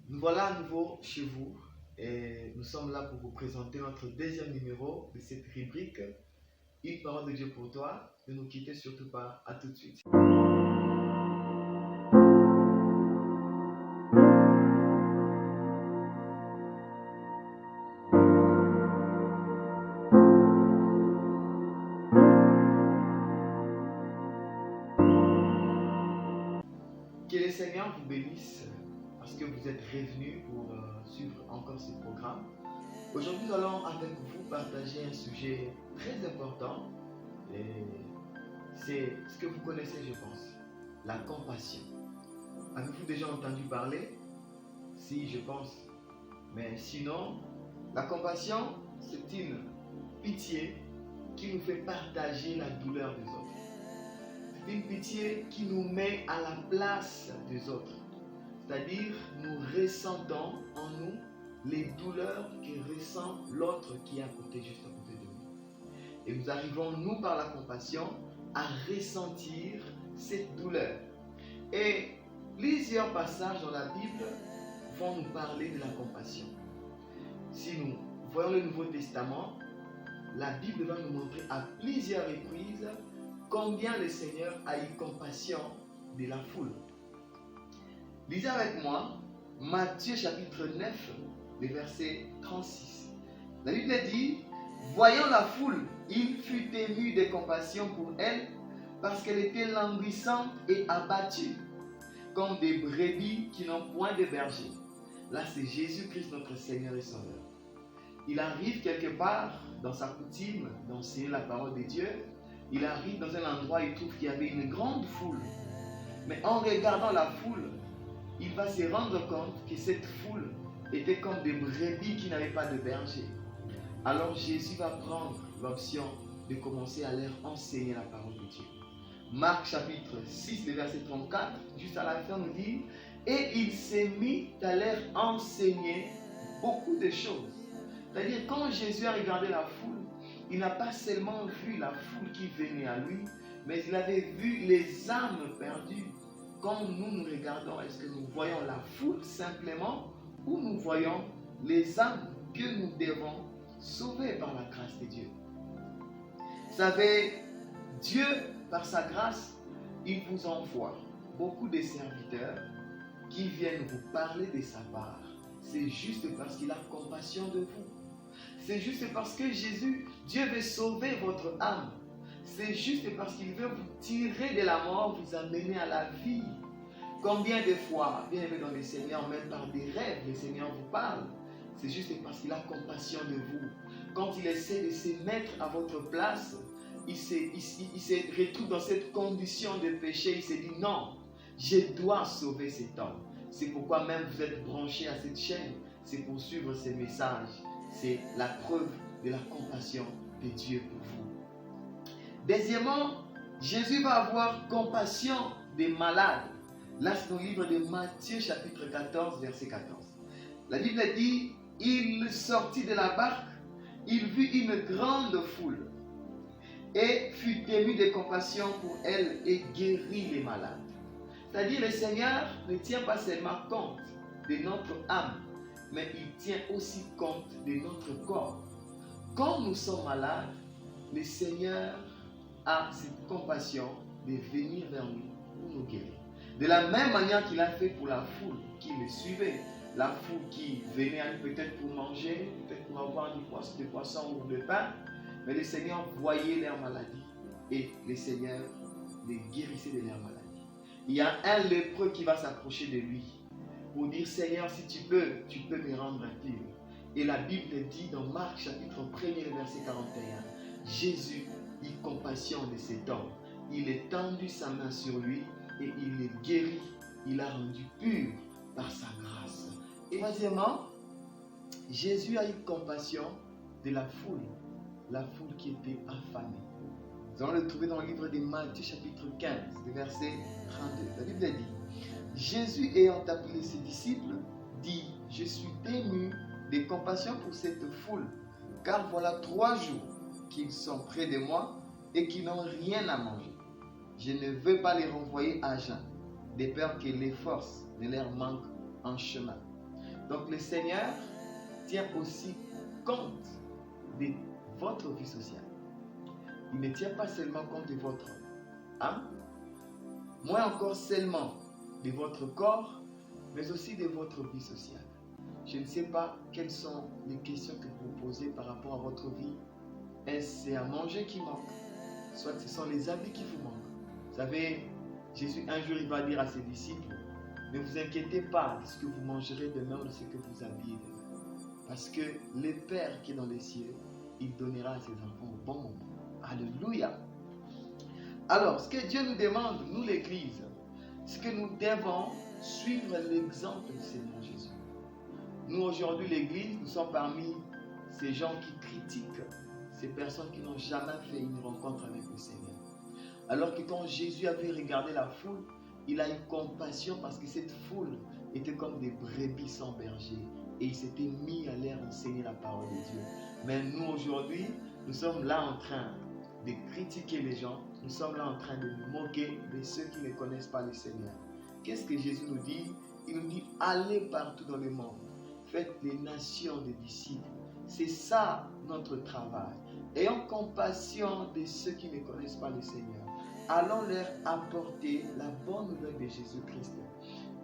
Nous voilà à nouveau chez vous et nous sommes là pour vous présenter notre deuxième numéro de cette rubrique Une parole de Dieu pour toi. Ne nous quittez surtout pas, à tout de suite. Que le Seigneur vous bénisse parce que vous êtes revenus pour suivre encore ce programme. Aujourd'hui, nous allons avec vous partager un sujet très important. Et c'est ce que vous connaissez, je pense, la compassion. Avez-vous déjà entendu parler? Si, je pense. Mais sinon, la compassion, c'est une pitié qui nous fait partager la douleur des autres. C'est une pitié qui nous met à la place des autres. C'est-à-dire, nous ressentons en nous les douleurs que ressent l'autre qui est à côté, juste à côté de nous. Et nous arrivons, nous, par la compassion, à ressentir cette douleur. Et plusieurs passages dans la Bible vont nous parler de la compassion. Si nous voyons le Nouveau Testament, la Bible va nous montrer à plusieurs reprises combien le Seigneur a eu compassion de la foule. Lisez avec moi Matthieu chapitre 9, le verset 36. La Bible dit: voyant la foule, il fut ému de compassion pour elle parce qu'elle était languissante et abattue, comme des brebis qui n'ont point de berger. Là, c'est Jésus-Christ, notre Seigneur et Sauveur. Il arrive quelque part dans sa coutume d'enseigner la parole de Dieu. Il arrive dans un endroit où il trouve qu'il y avait une grande foule. Mais en regardant la foule, il va se rendre compte que cette foule était comme des brebis qui n'avaient pas de berger. Alors Jésus va prendre l'option de commencer à leur enseigner la parole de Dieu. Marc chapitre 6, le verset 34, juste à la fin, nous dit: et il s'est mis à leur enseigner beaucoup de choses. C'est-à-dire, quand Jésus a regardé la foule, il n'a pas seulement vu la foule qui venait à lui, mais il avait vu les âmes perdues. Quand nous regardons, est-ce que nous voyons la foule simplement ou nous voyons les âmes que nous devons sauver par la grâce de Dieu? Vous savez, Dieu, par sa grâce, il vous envoie beaucoup de serviteurs qui viennent vous parler de sa part. C'est juste parce qu'il a compassion de vous. C'est juste parce que Dieu veut sauver votre âme. C'est juste parce qu'il veut vous tirer de la mort, vous amener à la vie. Combien de fois, bien aimé dans le Seigneur, même par des rêves, le Seigneur vous parle. C'est juste parce qu'il a compassion de vous. Quand il essaie de se mettre à votre place, il se retrouve dans cette condition de péché. Il se dit: non, je dois sauver cet homme. C'est pourquoi même vous êtes branchés à cette chaîne. C'est pour suivre ces messages. C'est la preuve de la compassion de Dieu pour vous. Deuxièmement, Jésus va avoir compassion des malades. Là, c'est dans le livre de Matthieu, chapitre 14, verset 14. La Bible dit: il sortit de la barque, il vit une grande foule et fut ému de compassion pour elle et guérit les malades. C'est-à-dire, le Seigneur ne tient pas seulement compte de notre âme, mais il tient aussi compte de notre corps. Quand nous sommes malades, le Seigneur a cette compassion de venir vers nous pour nous guérir. De la même manière qu'il a fait pour la foule qui le suivait, la foule qui venait à lui peut-être pour manger, peut-être pour avoir des poissons ou du pain, mais le Seigneur voyait leur maladie et le Seigneur les guérissait de leur maladie. Il y a un lépreux qui va s'approcher de lui pour dire: Seigneur, si tu peux me rendre pur. Et la Bible dit dans Marc chapitre 1er, verset 41, Jésus eut compassion de cet homme. Il a tendu sa main sur lui et il le guérit. Il l'a rendu pur par sa grâce. Et troisièmement, Jésus a eu compassion de la foule qui était affamée. Nous allons le trouver dans le livre de Matthieu chapitre 15, verset 32. La Bible dit: Jésus ayant appelé ses disciples, dit: je suis ému de compassion pour cette foule, car voilà 3 jours qu'ils sont près de moi et qu'ils n'ont rien à manger. Je ne veux pas les renvoyer à jeun, de peur que les forces ne leur manquent en chemin. Donc le Seigneur tient aussi compte de votre vie sociale. Il ne tient pas seulement compte de votre âme, moins encore seulement de votre corps, mais aussi de votre vie sociale. Je ne sais pas quelles sont les questions que vous vous posez par rapport à votre vie. Est-ce c'est à manger qui manque? Soit ce sont les habits qui vous manquent. Vous savez, Jésus un jour il va dire à ses disciples, ne vous inquiétez pas de ce que vous mangerez demain ou de ce que vous habillez demain. Parce que le Père qui est dans les cieux, il donnera à ses enfants au bon moment. Alléluia. Alors, ce que Dieu nous demande, nous l'Église, c'est que nous devons suivre l'exemple du Seigneur Jésus. Nous, aujourd'hui, l'Église, nous sommes parmi ces gens qui critiquent ces personnes qui n'ont jamais fait une rencontre avec le Seigneur. Alors que quand Jésus avait regardé la foule, il a eu compassion parce que cette foule était comme des brebis sans berger et il s'était mis à leur enseigner la parole de Dieu. Mais nous, aujourd'hui, nous sommes là en train de critiquer les gens, nous sommes là en train de nous moquer de ceux qui ne connaissent pas le Seigneur. Qu'est-ce que Jésus nous dit? Il nous dit, allez partout dans le monde, faites les nations des disciples. C'est ça notre travail. Ayons compassion de ceux qui ne connaissent pas le Seigneur. Allons leur apporter la bonne nouvelle de Jésus-Christ.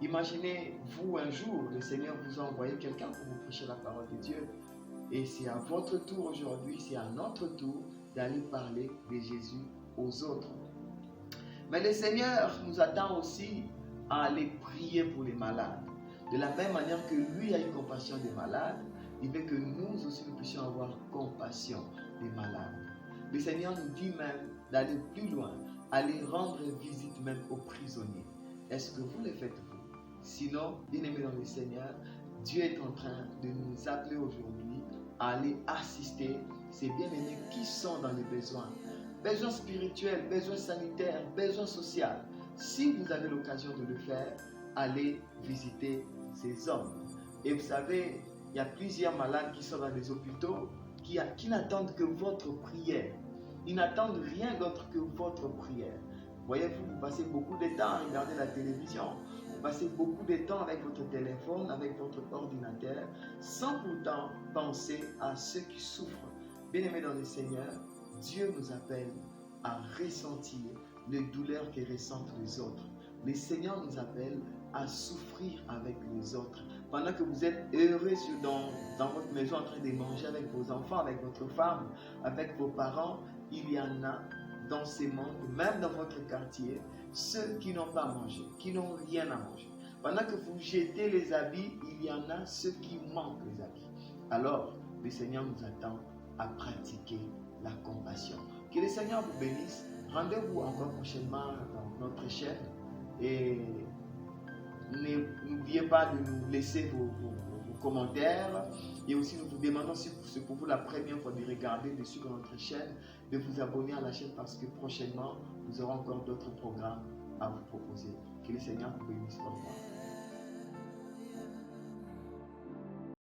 Imaginez, vous, un jour, le Seigneur vous a envoyé quelqu'un pour vous prêcher la parole de Dieu. Et c'est à votre tour aujourd'hui, c'est à notre tour d'aller parler de Jésus aux autres. Mais le Seigneur nous attend aussi à aller prier pour les malades. De la même manière que lui a eu compassion des malades, il veut que nous aussi nous puissions avoir compassion des malades. Le Seigneur nous dit même d'aller plus loin, aller rendre visite même aux prisonniers. Est-ce que vous le faites vous? Sinon, bien-aimés dans le Seigneur, Dieu est en train de nous appeler aujourd'hui à aller assister ces bien-aimés qui sont dans les besoins. Besoins spirituels, besoins sanitaires, besoins sociaux. Si vous avez l'occasion de le faire, allez visiter ces hommes. Et vous savez, il y a plusieurs malades qui sont dans les hôpitaux qui n'attendent que votre prière. Ils n'attendent rien d'autre que votre prière. Voyez-vous, vous passez beaucoup de temps à regarder la télévision. Vous passez beaucoup de temps avec votre téléphone, avec votre ordinateur, sans pourtant penser à ceux qui souffrent. Bien-aimés dans le Seigneur, Dieu nous appelle à ressentir les douleurs que ressentent les autres. Le Seigneur nous appelle à souffrir avec les autres. Pendant que vous êtes heureux dans votre maison en train de manger avec vos enfants, avec votre femme, avec vos parents, il y en a dans ces mondes, même dans votre quartier, ceux qui n'ont pas mangé, qui n'ont rien à manger. Pendant que vous jetez les habits, il y en a ceux qui manquent les habits. Alors, le Seigneur nous attend à pratiquer la compassion. Que le Seigneur vous bénisse. Rendez-vous encore prochainement dans notre chaîne et n'oubliez pas de nous laisser vos commentaires et aussi nous vous demandons si c'est pour vous la première fois de regarder, de suivre notre chaîne, de vous abonner à la chaîne parce que prochainement nous aurons encore d'autres programmes à vous proposer. Que le Seigneur vous bénisse. Au revoir.